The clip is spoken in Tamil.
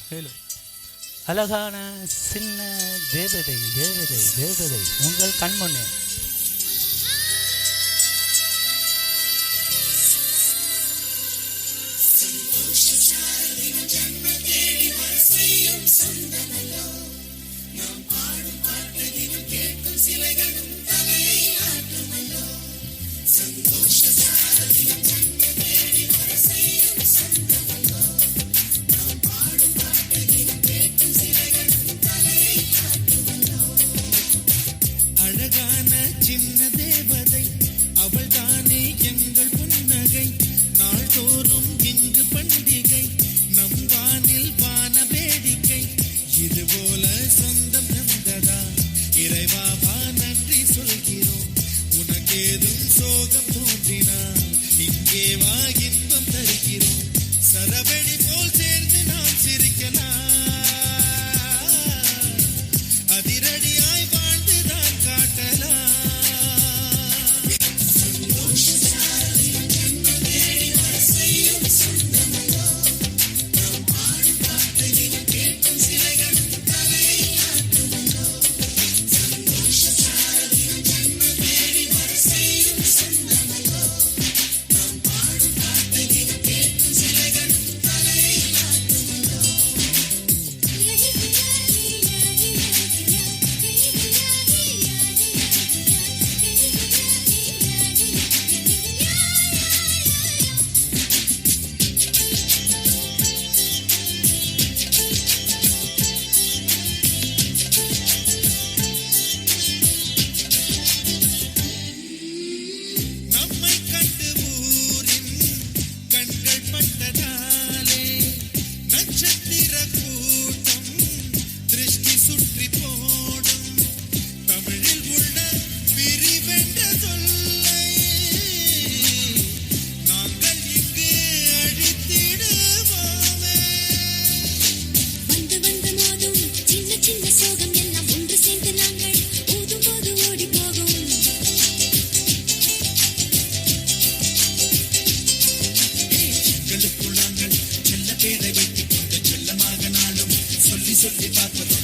மேலும் அழகான சின்ன தேவதை தேவதை தேவதை உங்கள் கண்முன்னே அழகான சின்ன தேவதை அவள் தானே எங்கள் புன்னகை நாள்தோறும் இங்கு பண்டிகை நம் வானில் வான வேடிக்கை இதுபோல சொந்தம் தந்ததா இறைவாவா நன்றி சொல்கிறோம் உனக்கேதும் சோகம் தோன்றினா இங்கே வா இன்பம் தருகிறோம் சரவெடி போல் சேர்ந்து நாம் சிரிக்கலாம் அதிரடியாய் வாழ்ந்துதான் காட்டலாம் நம்மை கண்டு ஊரின் கண்கள் பட்டதாலே நட்சத்திர கூட்டம் திருஷ்டி சுற்றி போடும் தமிழில் உள்ள பிரிவென்ற சொல்லை நாங்கள் இங்கு அழித்திடுவோமே வந்து வந்து மோதும் சின்ன சின்ன சோகம் எல்லாம் ஒன்று சேர்ந்து நாங்கள் ஊதும் போது ஓடி போகும் எங்களுக்குள் நாங்கள் செல்ல பேரை வைத்துக் கொண்டு செல்லமாக நாளும் சொல்லி சொல்லி பார்ப்பது